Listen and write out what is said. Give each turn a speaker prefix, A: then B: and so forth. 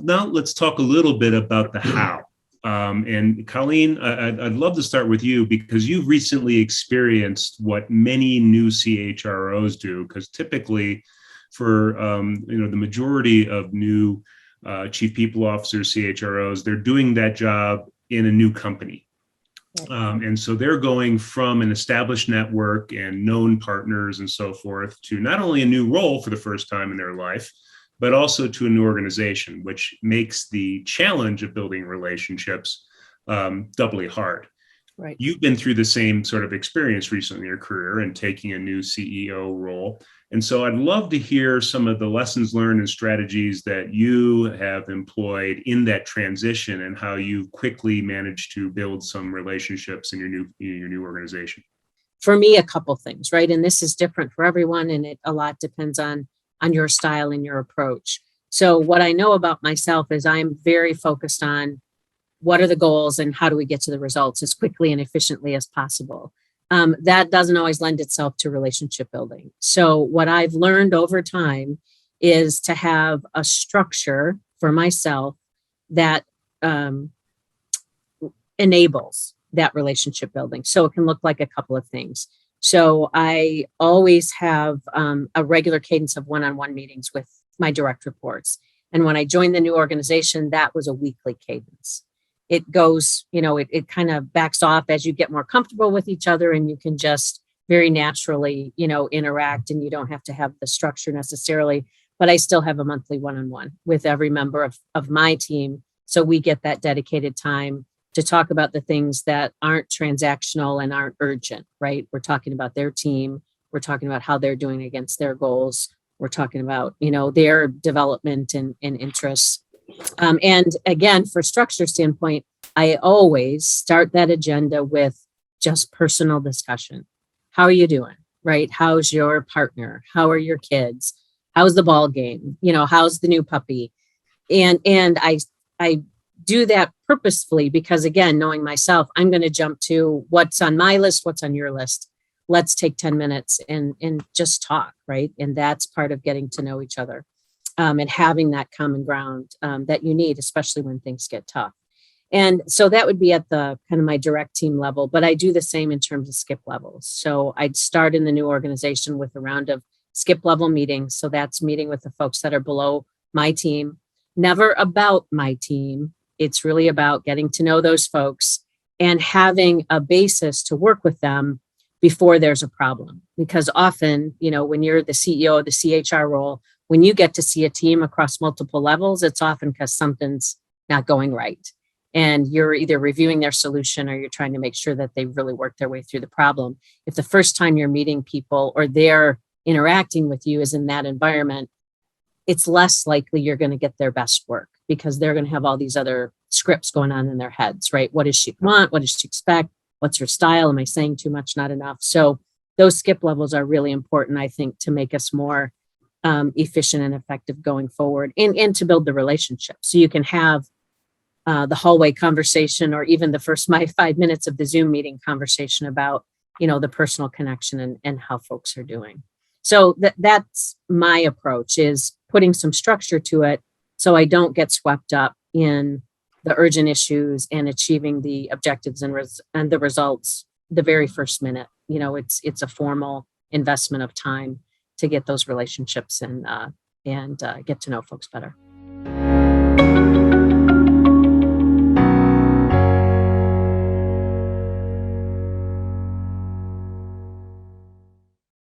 A: now let's talk a little bit about the how. And Colleen, I'd love to start with you because you've recently experienced what many new CHROs do, because typically for the majority of new chief people officers, CHROs, they're doing that job in a new company. And so they're going from an established network and known partners and so forth to not only a new role for the first time in their life, but also to a new organization, which makes the challenge of building relationships doubly hard.
B: Right.
A: You've been through the same sort of experience recently in your career and taking a new CEO role. And so I'd love to hear some of the lessons learned and strategies that you have employed in that transition and how you quickly managed to build some relationships in your new organization.
B: For me, a couple things, right? And this is different for everyone, and a lot depends on your style and your approach. So what I know about myself is I'm very focused on what are the goals and how do we get to the results as quickly and efficiently as possible. That doesn't always lend itself to relationship building. So what I've learned over time is to have a structure for myself that enables that relationship building. So it can look like a couple of things. So I always have a regular cadence of one-on-one meetings with my direct reports. And when I joined the new organization, that was a weekly cadence. It goes, it kind of backs off as you get more comfortable with each other, and you can just very naturally, interact, and you don't have to have the structure necessarily. But I still have a monthly one-on-one with every member of my team. So we get that dedicated time to talk about the things that aren't transactional and aren't urgent, right? We're talking about their team. We're talking about how they're doing against their goals. We're talking about, their development and interests. And again, for structure standpoint, I always start that agenda with just personal discussion. How are you doing, right? How's your partner? How are your kids? How's the ball game? How's the new puppy? And I do that purposefully because, again, knowing myself, I'm going to jump to what's on my list, what's on your list. Let's take 10 minutes and just talk, right? And that's part of getting to know each other and having that common ground that you need, especially when things get tough. And so that would be at the kind of my direct team level, but I do the same in terms of skip levels. So I'd start in the new organization with a round of skip level meetings. So that's meeting with the folks that are below my team, never about my team. It's really about getting to know those folks and having a basis to work with them before there's a problem. Because often, when you're the CEO of the CHR role, when you get to see a team across multiple levels, it's often because something's not going right. And you're either reviewing their solution or you're trying to make sure that they really work their way through the problem. If the first time you're meeting people or they're interacting with you is in that environment, it's less likely you're going to get their best work because they're going to have all these other scripts going on in their heads, right? What does she want? What does she expect? What's her style? Am I saying too much, not enough? So those skip levels are really important, I think, to make us more efficient and effective going forward and to build the relationship. So you can have the hallway conversation or even the first 5 minutes of the Zoom meeting conversation about, the personal connection and how folks are doing. So that's my approach, is putting some structure to it so I don't get swept up in the urgent issues and achieving the objectives and the results the very first minute. It's a formal investment of time to get those relationships and get to know folks better.